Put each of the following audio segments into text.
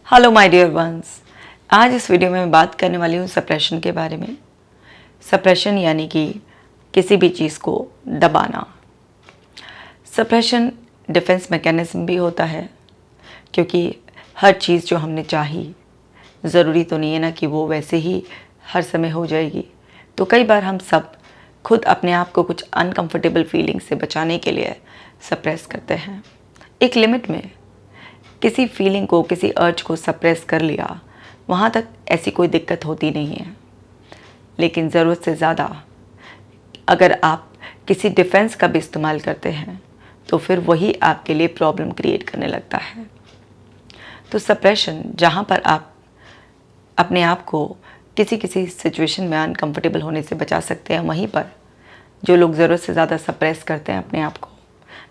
Hello my dear ones. आज इस video में मैं बात करने वाली हूँ सप्रेशन के बारे में। सप्रेशन यानी कि किसी भी चीज़ को दबाना। सप्रेशन डिफेंस मैकेनिज्म भी होता है, क्योंकि हर चीज़ जो हमने चाही ज़रूरी तो नहीं है ना कि वो वैसे ही हर समय हो जाएगी। तो कई बार हम सब खुद अपने आप को कुछ अनकंफर्टेबल फीलिंग से बचाने के लिए सप्रेस करते हैं। एक लिमिट में किसी फीलिंग को, किसी अर्ज को सप्रेस कर लिया, वहाँ तक ऐसी कोई दिक्कत होती नहीं है। लेकिन ज़रूरत से ज़्यादा अगर आप किसी डिफेंस का भी इस्तेमाल करते हैं तो फिर वही आपके लिए प्रॉब्लम क्रिएट करने लगता है। तो सप्रेशन, जहाँ पर आप अपने आप को किसी किसी सिचुएशन में अनकंफर्टेबल होने से बचा सकते हैं, वहीं पर जो लोग ज़रूरत से ज़्यादा सप्रेस करते हैं अपने आप को,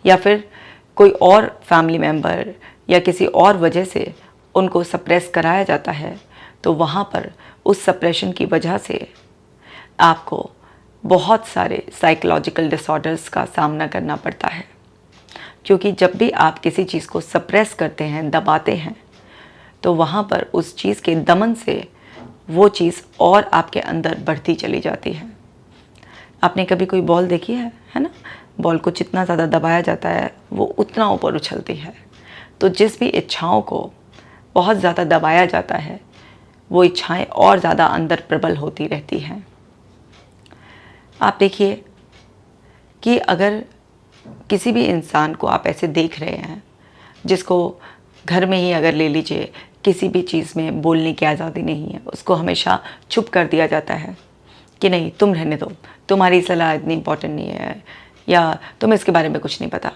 या फिर कोई और फैमिली मेम्बर या किसी और वजह से उनको सप्रेस कराया जाता है, तो वहाँ पर उस सप्रेशन की वजह से आपको बहुत सारे साइकोलॉजिकल डिसऑर्डर्स का सामना करना पड़ता है। क्योंकि जब भी आप किसी चीज़ को सप्रेस करते हैं, दबाते हैं, तो वहाँ पर उस चीज़ के दमन से वो चीज़ और आपके अंदर बढ़ती चली जाती है। आपने कभी कोई बॉल देखी है ना? बॉल को जितना ज़्यादा दबाया जाता है वो उतना ऊपर उछलती है। तो जिस भी इच्छाओं को बहुत ज़्यादा दबाया जाता है, वो इच्छाएं और ज़्यादा अंदर प्रबल होती रहती हैं। आप देखिए कि अगर किसी भी इंसान को आप ऐसे देख रहे हैं जिसको घर में ही अगर ले लीजिए, किसी भी चीज़ में बोलने की आज़ादी नहीं है, उसको हमेशा चुप कर दिया जाता है कि नहीं, तुम रहने दो, तुम्हारी सलाह इतनी इम्पोर्टेंट नहीं है, या तुम्हें इसके बारे में कुछ नहीं पता।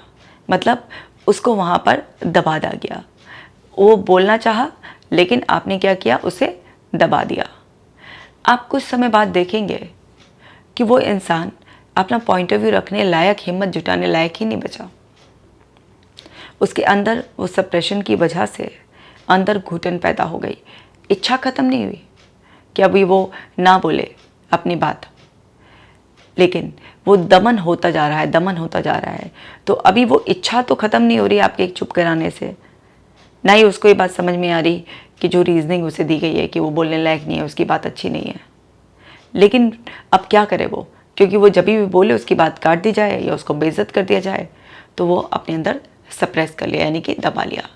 मतलब उसको वहाँ पर दबा दिया गया। वो बोलना चाहा, लेकिन आपने क्या किया, उसे दबा दिया। आप कुछ समय बाद देखेंगे कि वो इंसान अपना पॉइंट ऑफ व्यू रखने लायक, हिम्मत जुटाने लायक ही नहीं बचा। उसके अंदर वो सप्रेशन की वजह से अंदर घुटन पैदा हो गई। इच्छा ख़त्म नहीं हुई कि अभी वो ना बोले अपनी बात, लेकिन वो दमन होता जा रहा है, दमन होता जा रहा है। तो अभी वो इच्छा तो ख़त्म नहीं हो रही आपके एक चुप कराने से, ना ही उसको ये बात समझ में आ रही कि जो रीज़निंग उसे दी गई है कि वो बोलने लायक नहीं है, उसकी बात अच्छी नहीं है। लेकिन अब क्या करे वो, क्योंकि वो जब भी बोले उसकी बात काट दी जाए या उसको बेइज्जत कर दिया जाए, तो वो अपने अंदर सप्रेस कर लिया, यानी कि दबा लिया।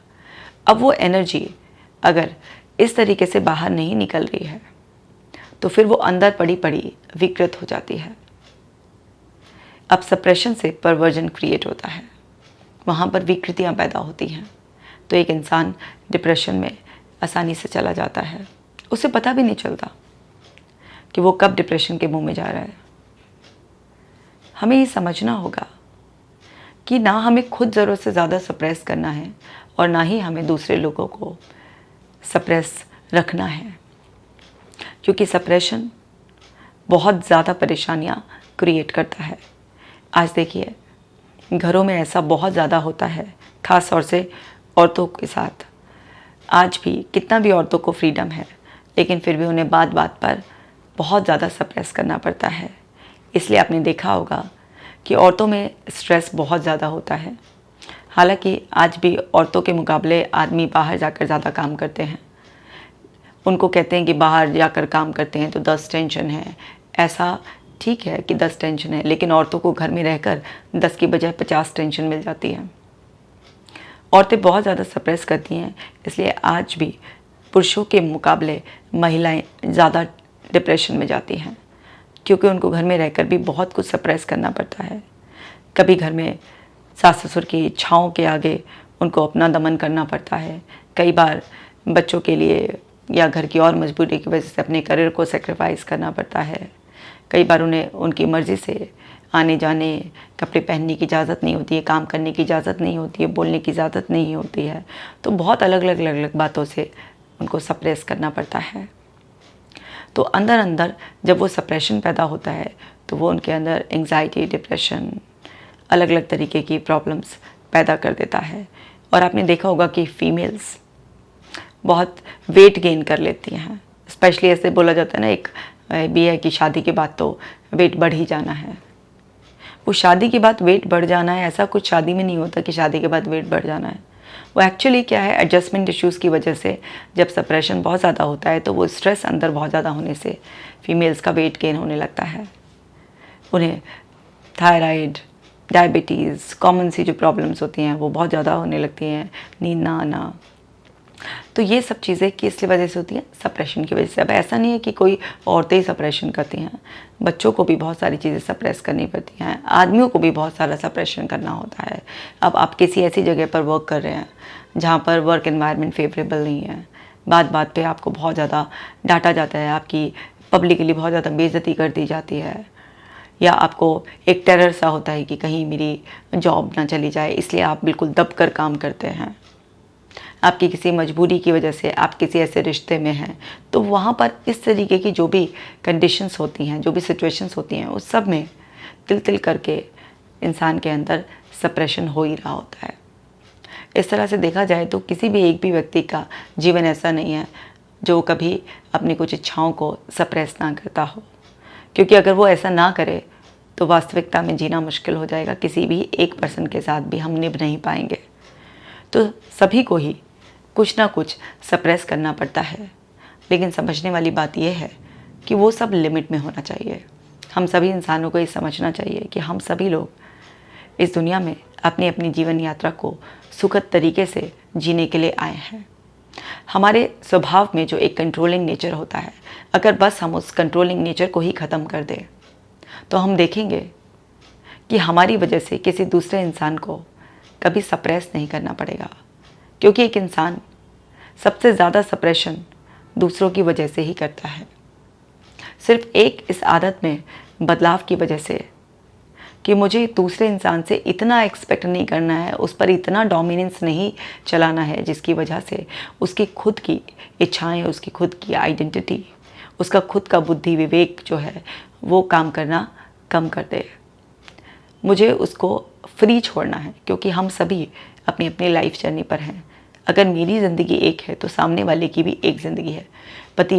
अब वो एनर्जी अगर इस तरीके से बाहर नहीं निकल रही है तो फिर वो अंदर पड़ी पड़ी विकृत हो जाती है। अब सप्रेशन से परवर्जन क्रिएट होता है, वहाँ पर विकृतियाँ पैदा होती हैं। तो एक इंसान डिप्रेशन में आसानी से चला जाता है, उसे पता भी नहीं चलता कि वो कब डिप्रेशन के मुंह में जा रहा है। हमें ये समझना होगा कि ना हमें खुद ज़रूरत से ज़्यादा सप्रेस करना है और ना ही हमें दूसरे लोगों को सप्रेस रखना है, क्योंकि सप्रेशन बहुत ज़्यादा परेशानियाँ क्रिएट करता है। आज देखिए घरों में ऐसा बहुत ज़्यादा होता है, ख़ास तौर से औरतों के साथ। आज भी कितना भी औरतों को फ्रीडम है, लेकिन फिर भी उन्हें बात बात पर बहुत ज़्यादा सप्रेस करना पड़ता है। इसलिए आपने देखा होगा कि औरतों में स्ट्रेस बहुत ज़्यादा होता है। हालांकि आज भी औरतों के मुकाबले आदमी बाहर जाकर ज़्यादा काम करते हैं। उनको कहते हैं कि बाहर जाकर काम करते हैं तो 10 टेंशन है। ऐसा ठीक है कि 10 टेंशन है, लेकिन औरतों को घर में रहकर 10 की बजाय 50 टेंशन मिल जाती है। औरतें बहुत ज़्यादा सप्रेस करती हैं, इसलिए आज भी पुरुषों के मुकाबले महिलाएं ज़्यादा डिप्रेशन में जाती हैं, क्योंकि उनको घर में रहकर भी बहुत कुछ सप्रेस करना पड़ता है। कभी घर में सास ससुर की इच्छाओं के आगे उनको अपना दमन करना पड़ता है। कई बार बच्चों के लिए या घर की और मजबूरी की वजह से अपने करियर को सेक्रीफाइस करना पड़ता है। कई बार उन्हें उनकी मर्ज़ी से आने जाने, कपड़े पहनने की इजाज़त नहीं होती है, काम करने की इजाज़त नहीं होती है, बोलने की इजाज़त नहीं होती है। तो बहुत अलग अलग बातों से उनको सप्रेस करना पड़ता है। तो अंदर अंदर जब वो सप्रेशन पैदा होता है तो वो उनके अंदर एंग्जाइटी, डिप्रेशन, अलग अलग तरीके की प्रॉब्लम्स पैदा कर देता है। और आपने देखा होगा कि फीमेल्स बहुत वेट गेन कर लेती हैं। स्पेशली ऐसे बोला जाता है ना, एक भी है कि शादी के बाद तो वेट बढ़ ही जाना है। वो शादी के बाद वेट बढ़ जाना है, ऐसा कुछ शादी में नहीं होता कि शादी के बाद वेट बढ़ जाना है। वो एक्चुअली क्या है, एडजस्टमेंट इश्यूज़ की वजह से जब सप्रेशन बहुत ज़्यादा होता है तो वो स्ट्रेस अंदर बहुत ज़्यादा होने से फीमेल्स का वेट गेन होने लगता है, उन्हें थायराइड, डायबिटीज़, कॉमन सी जो प्रॉब्लम्स होती हैं वो बहुत ज़्यादा होने लगती हैं, नींद ना आना। तो ये सब चीज़ें किस वजह से होती हैं, सप्रेशन की वजह से। अब ऐसा नहीं है कि कोई औरतें ही सप्रेशन करती हैं, बच्चों को भी बहुत सारी चीज़ें सप्रेस करनी पड़ती हैं, आदमियों को भी बहुत सारा सप्रेशन करना होता है। अब आप किसी ऐसी जगह पर वर्क कर रहे हैं जहाँ पर वर्क एनवायरनमेंट फेवरेबल नहीं है, बात बात पे आपको बहुत ज़्यादा डांटा जाता है, आपकी पब्लिकली बहुत ज़्यादा बेइज्जती कर दी जाती है, या आपको एक टेरर सा होता है कि कहीं मेरी जॉब ना चली जाए, इसलिए आप बिल्कुल दब कर काम करते हैं। आपकी किसी मजबूरी की वजह से आप किसी ऐसे रिश्ते में हैं, तो वहाँ पर इस तरीके की जो भी कंडीशंस होती हैं, जो भी सिचुएशंस होती हैं, उस सब में तिल तिल करके इंसान के अंदर सप्रेशन हो ही रहा होता है। इस तरह से देखा जाए तो किसी भी एक भी व्यक्ति का जीवन ऐसा नहीं है जो कभी अपनी कुछ इच्छाओं को सप्रेस ना करता हो, क्योंकि अगर वो ऐसा ना करे तो वास्तविकता में जीना मुश्किल हो जाएगा। किसी भी एक पर्सन के साथ भी हम निभ नहीं पाएंगे। तो सभी को ही कुछ ना कुछ सप्रेस करना पड़ता है, लेकिन समझने वाली बात यह है कि वो सब लिमिट में होना चाहिए। हम सभी इंसानों को ये समझना चाहिए कि हम सभी लोग इस दुनिया में अपनी अपनी जीवन यात्रा को सुखद तरीके से जीने के लिए आए हैं। हमारे स्वभाव में जो एक कंट्रोलिंग नेचर होता है, अगर बस हम उस कंट्रोलिंग नेचर को ही ख़त्म कर दें तो हम देखेंगे कि हमारी वजह से किसी दूसरे इंसान को कभी सप्रेस नहीं करना पड़ेगा, क्योंकि एक इंसान सबसे ज़्यादा सप्रेशन दूसरों की वजह से ही करता है। सिर्फ एक इस आदत में बदलाव की वजह से कि मुझे दूसरे इंसान से इतना एक्सपेक्ट नहीं करना है, उस पर इतना डोमिनेंस नहीं चलाना है जिसकी वजह से उसकी खुद की इच्छाएं, उसकी खुद की आइडेंटिटी, उसका खुद का बुद्धि विवेक जो है वो काम करना कम कर दे। मुझे उसको फ्री छोड़ना है, क्योंकि हम सभी अपनी अपनी लाइफ जर्नी पर हैं। अगर मेरी ज़िंदगी एक है तो सामने वाले की भी एक ज़िंदगी है। पति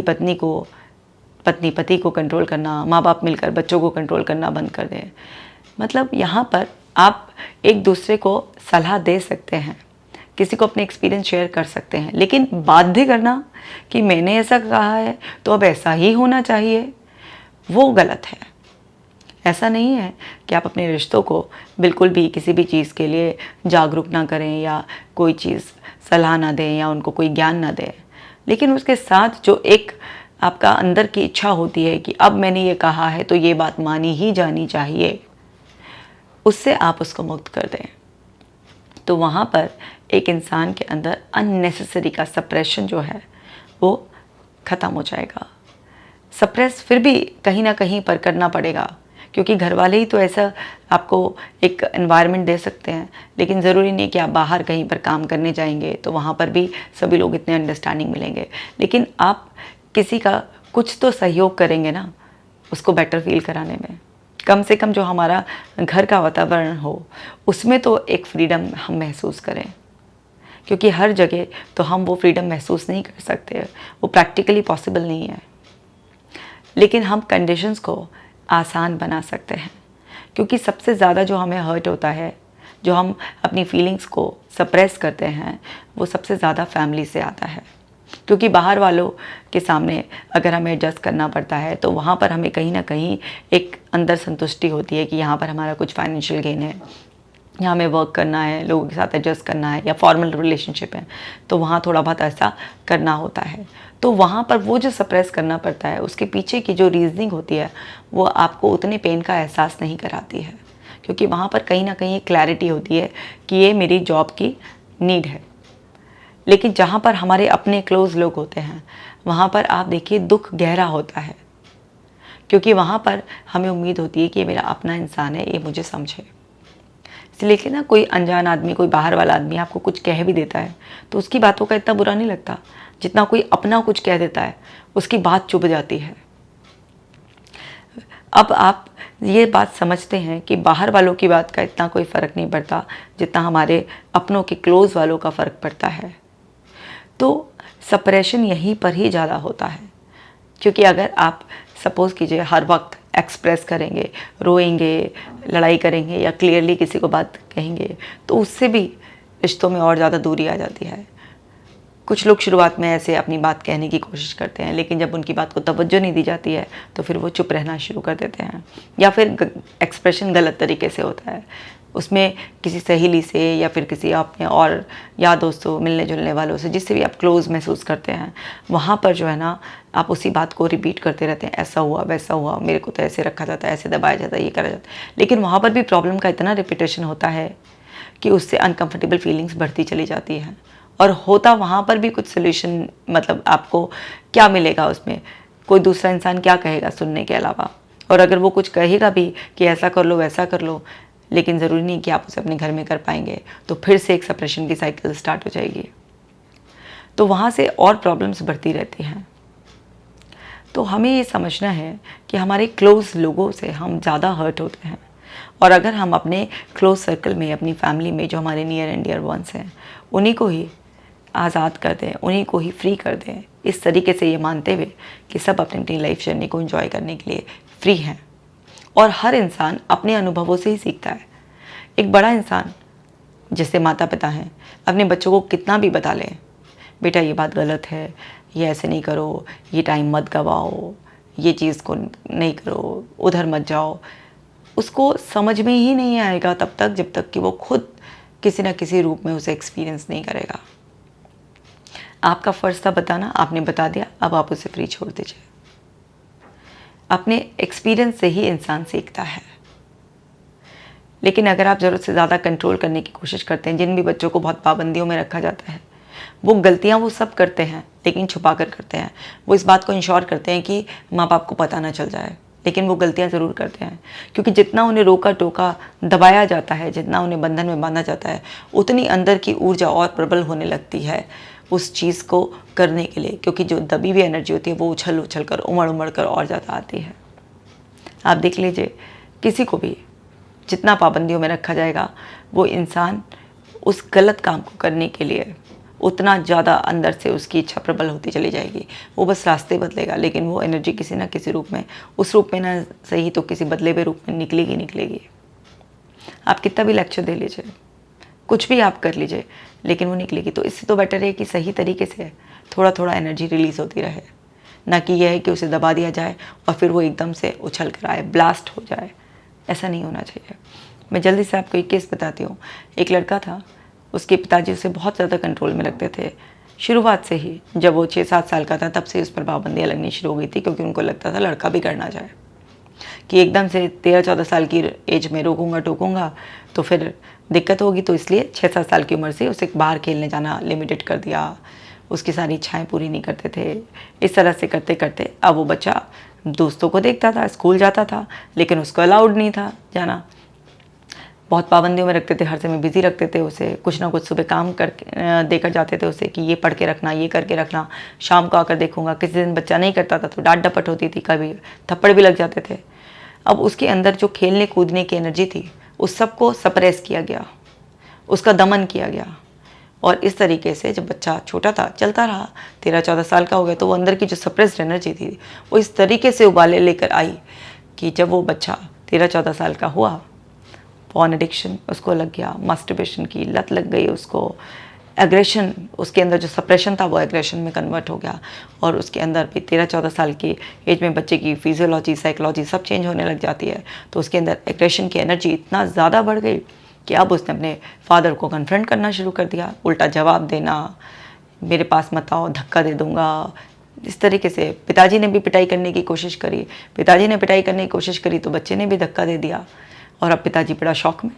पति को कंट्रोल करना, माँ बाप मिलकर बच्चों को कंट्रोल करना बंद कर दें। मतलब यहाँ पर आप एक दूसरे को सलाह दे सकते हैं, किसी को अपने एक्सपीरियंस शेयर कर सकते हैं, लेकिन बाध्य करना कि मैंने ऐसा कहा है तो अब ऐसा ही होना चाहिए, वो गलत है। ऐसा नहीं है कि आप अपने रिश्तों को बिल्कुल भी किसी भी चीज़ के लिए जागरूक ना करें या कोई चीज़ सलाह ना दें या उनको कोई ज्ञान ना दें, लेकिन उसके साथ जो एक आपका अंदर की इच्छा होती है कि अब मैंने ये कहा है तो ये बात मानी ही जानी चाहिए, उससे आप उसको मुक्त कर दें। तो वहाँ पर एक इंसान के अंदर अननेसेसरी का सप्रेशन जो है वो ख़त्म हो जाएगा। सप्रेस फिर भी कहीं ना कहीं पर करना पड़ेगा, क्योंकि घर वाले ही तो ऐसा आपको एक एनवायरनमेंट दे सकते हैं, लेकिन ज़रूरी नहीं कि आप बाहर कहीं पर काम करने जाएंगे तो वहाँ पर भी सभी लोग इतने अंडरस्टैंडिंग मिलेंगे। लेकिन आप किसी का कुछ तो सहयोग करेंगे ना उसको बेटर फील कराने में। कम से कम जो हमारा घर का वातावरण हो उसमें तो एक फ्रीडम हम महसूस करें, क्योंकि हर जगह तो हम वो फ्रीडम महसूस नहीं कर सकते, वो प्रैक्टिकली पॉसिबल नहीं है। लेकिन हम कंडीशंस को आसान बना सकते हैं, क्योंकि सबसे ज़्यादा जो हमें हर्ट होता है, जो हम अपनी फीलिंग्स को सप्रेस करते हैं, वो सबसे ज़्यादा फैमिली से आता है। क्योंकि बाहर वालों के सामने अगर हमें एडजस्ट करना पड़ता है तो वहाँ पर हमें कहीं ना कहीं एक अंदर संतुष्टि होती है कि यहाँ पर हमारा कुछ फाइनेंशियल गेन है, यहाँ हमें वर्क करना है, लोगों के साथ एडजस्ट करना है, या फॉर्मल रिलेशनशिप है तो वहाँ थोड़ा बहुत ऐसा करना होता है। तो वहाँ पर वो जो सप्रेस करना पड़ता है उसके पीछे की जो रीजनिंग होती है वो आपको उतने पेन का एहसास नहीं कराती है, क्योंकि वहाँ पर कहीं ना कहीं एक क्लैरिटी होती है कि ये मेरी जॉब की नीड है। लेकिन जहाँ पर हमारे अपने क्लोज लोग होते हैं वहाँ पर आप देखिए दुख गहरा होता है, क्योंकि वहाँ पर हमें उम्मीद होती है कि ये मेरा अपना इंसान है, ये मुझे समझे। इसलिए कि ना कोई अनजान आदमी, कोई बाहर वाला आदमी आपको कुछ कह भी देता है तो उसकी बातों का इतना बुरा नहीं लगता जितना कोई अपना कुछ कह देता है, उसकी बात चुभ जाती है। अब आप ये बात समझते हैं कि बाहर वालों की बात का इतना कोई फ़र्क नहीं पड़ता जितना हमारे अपनों के क्लोज़ वालों का फ़र्क पड़ता है। तो सप्रेशन यहीं पर ही ज़्यादा होता है, क्योंकि अगर आप सपोज़ कीजिए हर वक्त एक्सप्रेस करेंगे, रोएंगे, लड़ाई करेंगे या क्लियरली किसी को बात कहेंगे तो उससे भी रिश्तों में और ज़्यादा दूरी आ जाती है। कुछ लोग शुरुआत में ऐसे अपनी बात कहने की कोशिश करते हैं, लेकिन जब उनकी बात को तवज्जो नहीं दी जाती है तो फिर वो चुप रहना शुरू कर देते हैं, या फिर एक्सप्रेशन गलत तरीके से होता है। उसमें किसी सहेली से या फिर किसी अपने और यार दोस्तों, मिलने जुलने वालों से, जिससे भी आप क्लोज महसूस करते हैं, वहाँ पर जो है ना आप उसी बात को रिपीट करते रहते हैं, ऐसा हुआ वैसा हुआ, मेरे को तो ऐसे रखा जाता है, ऐसे दबाया जाता है, ये करा जाता है। लेकिन वहाँ पर भी प्रॉब्लम का इतना रिपीटेशन होता है कि उससे अनकंफर्टेबल फीलिंग्स बढ़ती चली जाती हैं। और होता वहाँ पर भी कुछ सोल्यूशन, मतलब आपको क्या मिलेगा उसमें, कोई दूसरा इंसान क्या कहेगा सुनने के अलावा। और अगर वो कुछ कहेगा भी कि ऐसा कर लो वैसा कर लो, लेकिन ज़रूरी नहीं कि आप उसे अपने घर में कर पाएंगे, तो फिर से एक सप्रेशन की साइकिल स्टार्ट हो जाएगी। तो वहाँ से और प्रॉब्लम्स बढ़ती रहती हैं। तो हमें ये समझना है कि हमारे क्लोज लोगों से हम ज़्यादा हर्ट होते हैं, और अगर हम अपने क्लोज सर्कल में, अपनी फैमिली में जो हमारे नियर एंड डियर वंस हैं, उन्हीं को ही आज़ाद कर दें, उन्हीं को ही फ्री कर दें, इस तरीके से ये मानते हुए कि सब अपनी अपनी लाइफ जर्नी को एंजॉय करने के लिए फ्री हैं। और हर इंसान अपने अनुभवों से ही सीखता है। एक बड़ा इंसान, जैसे माता पिता हैं, अपने बच्चों को कितना भी बता लें, बेटा ये बात गलत है, ये ऐसे नहीं करो, ये टाइम मत गवाओ, ये चीज़ को नहीं करो, उधर मत जाओ, उसको समझ में ही नहीं आएगा तब तक जब तक कि वो खुद किसी न किसी रूप में उसे एक्सपीरियंस नहीं करेगा। आपका फ़र्ज़ था बताना, आपने बता दिया, अब आप उसे फ्री छोड़ दीजिए। अपने एक्सपीरियंस से ही इंसान सीखता है। लेकिन अगर आप ज़रूरत से ज़्यादा कंट्रोल करने की कोशिश करते हैं, जिन भी बच्चों को बहुत पाबंदियों में रखा जाता है, वो गलतियां वो सब करते हैं लेकिन छुपा कर करते हैं। वो इस बात को इंश्योर करते हैं कि माँ बाप को पता ना चल जाए, लेकिन वो गलतियां ज़रूर करते हैं, क्योंकि जितना उन्हें रोका टोका दबाया जाता है, जितना उन्हें बंधन में बांधा जाता है, उतनी अंदर की ऊर्जा और प्रबल होने लगती है उस चीज़ को करने के लिए, क्योंकि जो दबी हुई एनर्जी होती है वो उछल उछल कर, उमड़ उमड़ कर और ज़्यादा आती है। आप देख लीजिए, किसी को भी जितना पाबंदियों में रखा जाएगा, वो इंसान उस गलत काम को करने के लिए उतना ज़्यादा अंदर से उसकी इच्छा प्रबल होती चली जाएगी। वो बस रास्ते बदलेगा, लेकिन वो एनर्जी किसी ना किसी रूप में, उस रूप में ना सही तो किसी बदले हुए रूप में निकलेगी निकलेगी। आप कितना भी लेक्चर दे लीजिए, कुछ भी आप कर लीजिए, लेकिन वो निकलेगी। तो इससे तो बेटर है कि सही तरीके से थोड़ा थोड़ा एनर्जी रिलीज़ होती रहे, ना कि यह है कि उसे दबा दिया जाए और फिर वो एकदम से उछल कर आए, ब्लास्ट हो जाए। ऐसा नहीं होना चाहिए। मैं जल्दी से आपको एक केस बताती हूँ। एक लड़का था, उसके पिताजी उसे बहुत ज़्यादा कंट्रोल में रखते थे। शुरुआत से ही, जब वो 6-7 साल का था, तब से उस पर पाबंदियाँ लगनी शुरू हो गई थी, क्योंकि उनको लगता था लड़का बिगड़ ना जाए, कि एकदम से 13-14 साल की एज में रोकूंगा टोकूंगा तो फिर दिक्कत होगी। तो इसलिए 6-7 साल की उम्र से उसे बाहर खेलने जाना लिमिटेड कर दिया, उसकी सारी इच्छाएं पूरी नहीं करते थे। इस तरह से करते करते अब वो बच्चा दोस्तों को देखता था, स्कूल जाता था, लेकिन उसको अलाउड नहीं था जाना। बहुत पाबंदियों में रखते थे, हर समय बिज़ी रखते थे उसे, कुछ ना कुछ सुबह काम करके देकर जाते थे उसे कि ये पढ़ के रखना, ये करके रखना, शाम को आकर देखूंगा। किसी दिन बच्चा नहीं करता था तो डांट डपट होती थी, कभी थप्पड़ भी लग जाते थे। अब उसके अंदर जो खेलने कूदने की एनर्जी थी, उस सबको सप्रेस किया गया, उसका दमन किया गया। और इस तरीके से जब बच्चा छोटा था, चलता रहा, 13-14 साल का हो गया, तो वो अंदर की जो सप्रेस्ड एनर्जी थी वो इस तरीके से उबाले लेकर आई कि जब वो बच्चा 13-14 साल का हुआ, पॉर्न एडिक्शन उसको लग गया, मास्टरबेशन की लत लग गई उसको, एग्रेशन, उसके अंदर जो सप्रेशन था वो एग्रेशन में कन्वर्ट हो गया। और उसके अंदर भी 13-14 साल की एज में बच्चे की फिजियोलॉजी, साइकोलॉजी सब चेंज होने लग जाती है। तो उसके अंदर एग्रेशन की एनर्जी इतना ज़्यादा बढ़ गई कि अब उसने अपने फादर को कन्फ्रंट करना शुरू कर दिया, उल्टा जवाब देना, मेरे पास मत आओ, धक्का दे दूंगा। इस तरीके से पिताजी ने भी पिटाई करने की कोशिश करी, पिताजी ने पिटाई करने की कोशिश करी तो बच्चे ने भी धक्का दे दिया। और अब पिताजी बड़ा शौक में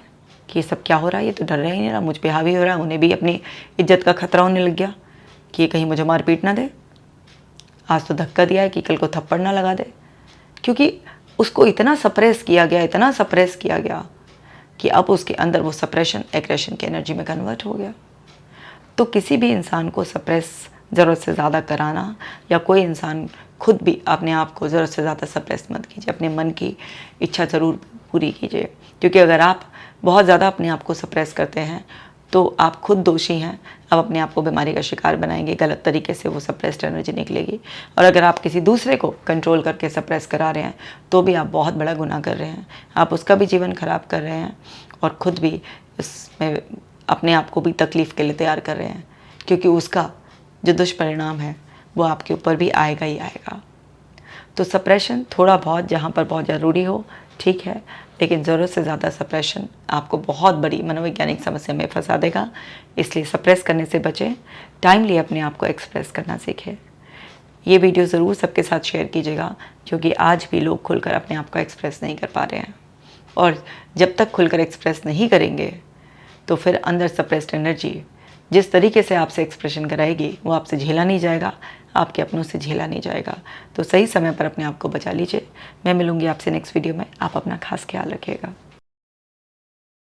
कि ये सब क्या हो रहा है, ये तो डर रहा ही नहीं रहा, मुझ पे हावी हो रहा है। उन्हें भी अपनी इज्जत का खतरा होने लग गया कि ये कहीं मुझे मार पीट ना दे, आज तो धक्का दिया है कि कल को थप्पड़ ना लगा दे। क्योंकि उसको इतना सप्रेस किया गया, इतना सप्रेस किया गया कि अब उसके अंदर वो सप्रेशन एग्रेशन की एनर्जी में कन्वर्ट हो गया। तो किसी भी इंसान को सप्रेस ज़रूरत से ज़्यादा कराना, या कोई इंसान खुद भी अपने आप को ज़रूरत से ज़्यादा सप्रेस मत कीजिए, अपने मन की इच्छा ज़रूर पूरी कीजिए। क्योंकि अगर आप बहुत ज़्यादा अपने आप को सप्रेस करते हैं तो आप खुद दोषी हैं, आप अपने आप को बीमारी का शिकार बनाएंगे, गलत तरीके से वो सप्रेस्ड एनर्जी निकलेगी। और अगर आप किसी दूसरे को कंट्रोल करके सप्रेस करा रहे हैं तो भी आप बहुत बड़ा गुनाह कर रहे हैं, आप उसका भी जीवन खराब कर रहे हैं और खुद भी इसमें अपने आप को भी तकलीफ़ के लिए तैयार कर रहे हैं, क्योंकि उसका जो दुष्परिणाम है वो आपके ऊपर भी आएगा ही आएगा। तो सप्रेशन थोड़ा बहुत जहाँ पर बहुत ज़रूरी हो ठीक है, लेकिन ज़रूरत से ज़्यादा सप्रेशन आपको बहुत बड़ी मनोवैज्ञानिक समस्या में फंसा देगा। इसलिए सप्रेस करने से बचें, टाइमली अपने आप को एक्सप्रेस करना सीखें। ये वीडियो ज़रूर सबके साथ शेयर कीजिएगा, क्योंकि आज भी लोग खुलकर अपने आप को एक्सप्रेस नहीं कर पा रहे हैं, और जब तक खुलकर एक्सप्रेस नहीं करेंगे तो फिर अंदर सप्रेस्ड एनर्जी जिस तरीके से आपसे एक्सप्रेशन कराएगी वो आपसे झेला नहीं जाएगा, आपके अपनों से झेला नहीं जाएगा। तो सही समय पर अपने आप को बचा लीजिए। मैं मिलूंगी आपसे नेक्स्ट वीडियो में। आप अपना खास ख्याल रखिएगा।